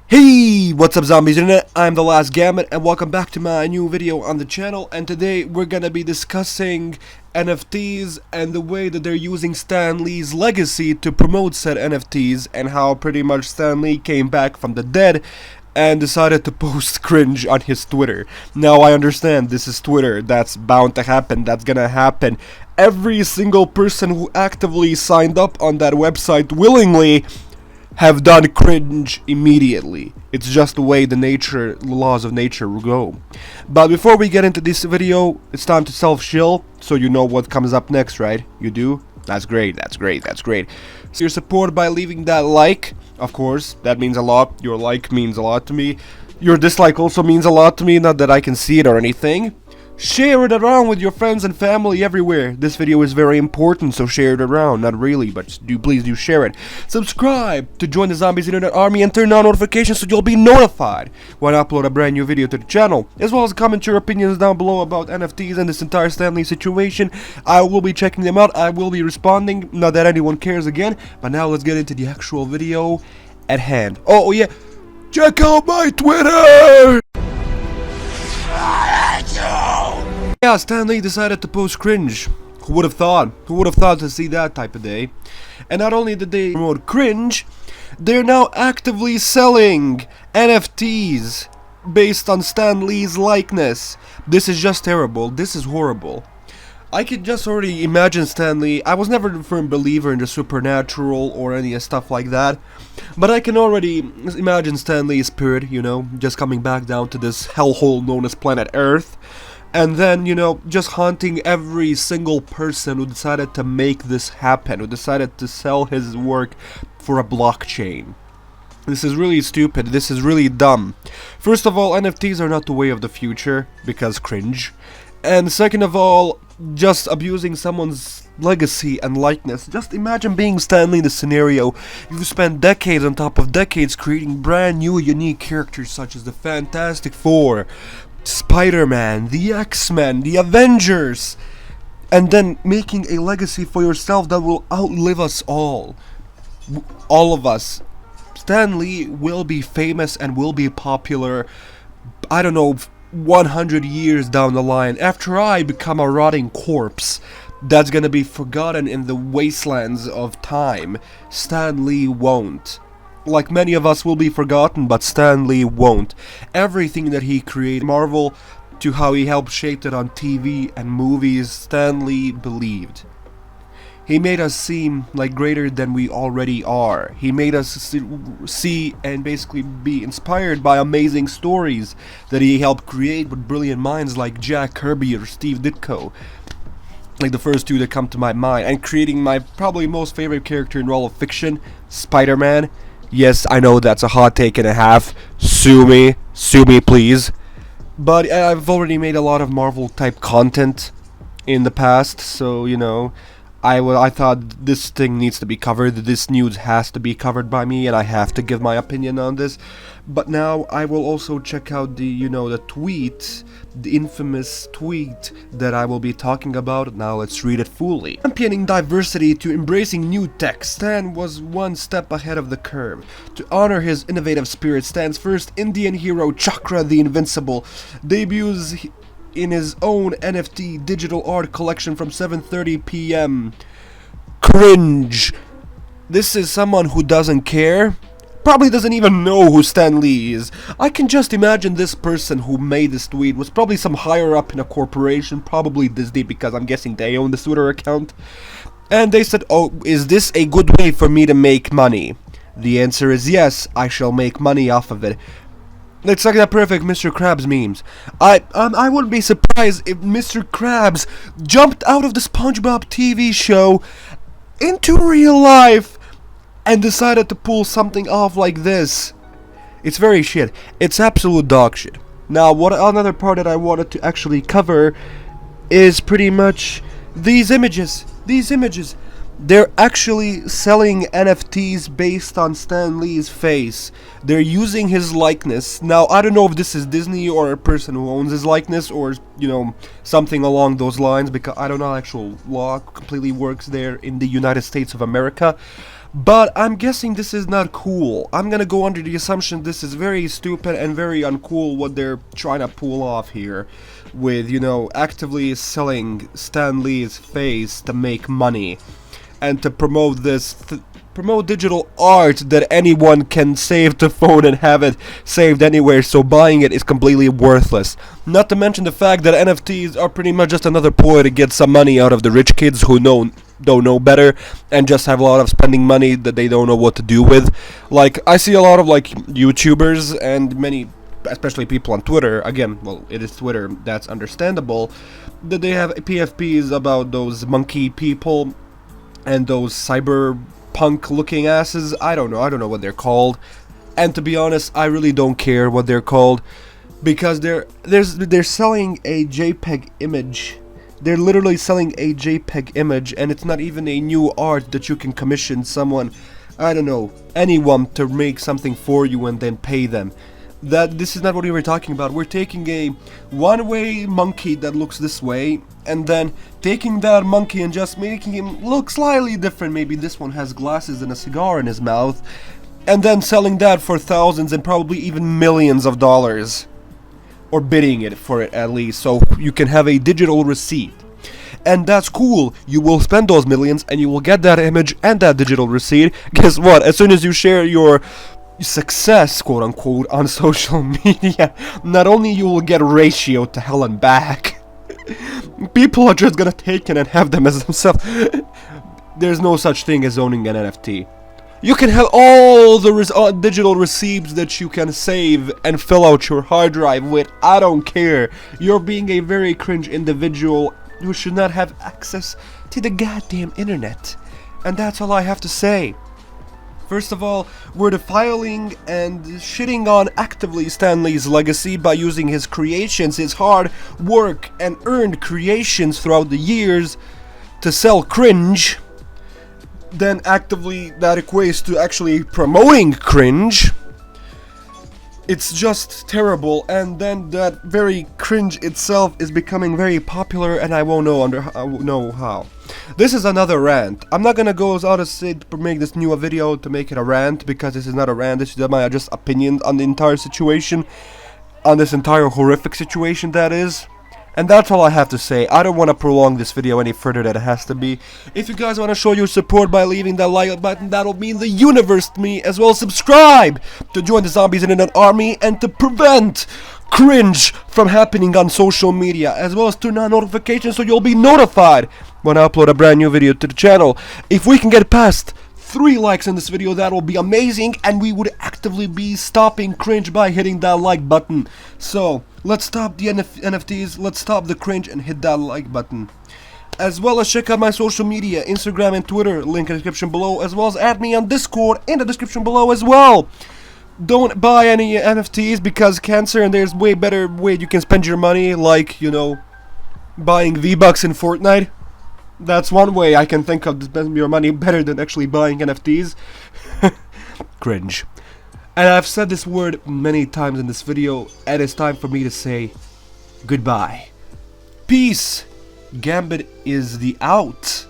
Hey, what's up zombies internet? I'm the last Gambit and welcome back to my new video on the channel, and today we're gonna be discussing NFTs and the way that they're using Stan Lee's legacy to promote said NFTs, and how pretty much Stan Lee came back from the dead and decided to post Cringe on his Twitter. Now I understand this is Twitter, that's bound to happen, that's gonna happen. Every single person who actively signed up on that website willingly have done Cringe immediately. It's just the way the laws of nature go. But before we get into this video, it's time to self-shill, so you know what comes up next, right? You do? That's great, that's great, that's great. So your support by leaving that like, of course, that means a lot. Your like means a lot to me. Your dislike also means a lot to me, not that I can see it or anything. Share it around with your friends and family everywhere. This video is very important, so share it around. Not really, but please do share it. Subscribe to join the Zombies Internet Army and turn on notifications so you'll be notified when I upload a brand new video to the channel. As well as comment your opinions down below about NFTs and this entire Stan Lee situation. I will be checking them out. I will be responding. Not that anyone cares again. But now let's get into the actual video at hand. Oh yeah, check out my Twitter! Yeah, Stan Lee decided to post Cringe. Who would have thought? Who would have thought to see that type of day? And not only did they promote Cringe, they're now actively selling NFTs based on Stan Lee's likeness. This is just terrible. This is horrible. I could just already imagine Stan Lee. I was never a firm believer in the supernatural or any stuff like that, but I can already imagine Stan Lee's spirit, you know, just coming back down to this hellhole known as planet Earth. And then, you know, just haunting every single person who decided to make this happen, who decided to sell his work for a blockchain. This is really stupid, this is really dumb. First of all, NFTs are not the way of the future, because Cringe. And second of all, just abusing someone's legacy and likeness. Just imagine being Stan Lee in this scenario. You've spent decades on top of decades creating brand new unique characters such as the Fantastic Four, Spider-Man, the X-Men, the Avengers, and then making a legacy for yourself that will outlive us all. All of us. Stan Lee will be famous and will be popular, I don't know, 100 years down the line. After I become a rotting corpse that's gonna be forgotten in the wastelands of time, Stan Lee won't. Like many of us will be forgotten, but Stan Lee won't. Everything that he created, Marvel, to how he helped shape it on TV and movies, Stan Lee believed. He made us seem like greater than we already are. He made us see and basically be inspired by amazing stories that he helped create with brilliant minds like Jack Kirby or Steve Ditko. Like the first two that come to my mind. And creating my probably most favorite character in all of fiction, Spider-Man. Yes, I know that's a hot take and a half. Sue me please. But I've already made a lot of Marvel type content in the past, so you know, I thought this thing needs to be covered. This news has to be covered by me, and I have to give my opinion on this. But now I will also check out the, you know, the tweet, the infamous tweet that I will be talking about. Now let's read it fully. Championing diversity to embracing new tech, Stan was one step ahead of the curve. To honor his innovative spirit, Stan's first Indian hero, Chakra the Invincible, debuts in his own NFT digital art collection from 7:30 p.m. Cringe. This is someone who doesn't care. Probably doesn't even know who Stan Lee is. I can just imagine this person who made this tweet was probably some higher up in a corporation, probably Disney, because I'm guessing they own the Twitter account. And they said, oh, is this a good way for me to make money? The answer is yes, I shall make money off of it. It's like that perfect Mr. Krabs memes. I wouldn't be surprised if Mr. Krabs jumped out of the SpongeBob TV show into real life and decided to pull something off like this. It's very shit. It's absolute dog shit. Now, what another part that I wanted to actually cover is pretty much these images. These images. They're actually selling NFTs based on Stan Lee's face. They're using his likeness. Now, I don't know if this is Disney or a person who owns his likeness or, you know, something along those lines, because I don't know how actual law completely works there in the United States of America. But I'm guessing this is not cool. I'm gonna go under the assumption this is very stupid and very uncool what they're trying to pull off here. With, you know, actively selling Stan Lee's face to make money. And to promote this, promote digital art that anyone can save to phone and have it saved anywhere, so buying it is completely worthless. Not to mention the fact that NFTs are pretty much just another ploy to get some money out of the rich kids who don't know better and just have a lot of spending money that they don't know what to do with. Like, I see a lot of like YouTubers and many, especially people on Twitter, again, well, it is Twitter, that's understandable, that they have PFPs about those monkey people and those cyberpunk looking asses. I don't know what they're called. And to be honest, I really don't care what they're called, because they're selling a JPEG image. They're literally selling a JPEG image, and it's not even a new art that you can commission someone, I don't know, anyone to make something for you and then pay them. This is not what we were talking about. We're taking a one-way monkey that looks this way, and then taking that monkey and just making him look slightly different. Maybe this one has glasses and a cigar in his mouth, and then selling that for thousands and probably even millions of dollars. Or bidding it for it at least, so you can have a digital receipt. And that's cool. You will spend those millions and you will get that image and that digital receipt. Guess what? As soon as you share your success, quote unquote, on social media, not only you will get ratio to hell and back, people are just gonna take it and have them as themselves. There's no such thing as owning an NFT. You can have all the digital receipts that you can save and fill out your hard drive with. I don't care. You're being a very cringe individual who should not have access to the goddamn internet. And that's all I have to say. First of all, we're defiling and shitting on actively Stan Lee's legacy by using his creations, his hard work and earned creations throughout the years to sell cringe. Then actively that equates to actually promoting cringe. It's just terrible, and then that very cringe itself is becoming very popular, and I won't know how. This is another rant. I'm not gonna go out of say to make this new video to make it a rant, because this is not a rant. This is my just opinion on the entire situation, on this entire horrific situation that is. And that's all I have to say. I don't want to prolong this video any further than it has to be. If you guys want to show your support by leaving that like button, that'll mean the universe to me. As well as subscribe to join the Zombies Internet Army and to prevent cringe from happening on social media. As well as turn on notifications so you'll be notified when I upload a brand new video to the channel. If we can get past 3 likes in this video, that will be amazing, and we would actively be stopping cringe by hitting that like button. So let's stop the NFTs, let's stop the cringe and hit that like button. As well as check out my social media, Instagram and Twitter, link in the description below, as well as add me on Discord in the description below as well. Don't buy any NFTs because cancer, and there's way better way you can spend your money, like, you know, buying V-Bucks in Fortnite. That's one way I can think of to spend your money better than actually buying NFTs. Cringe. And I've said this word many times in this video, and it's time for me to say goodbye. Peace. Gambit is the out.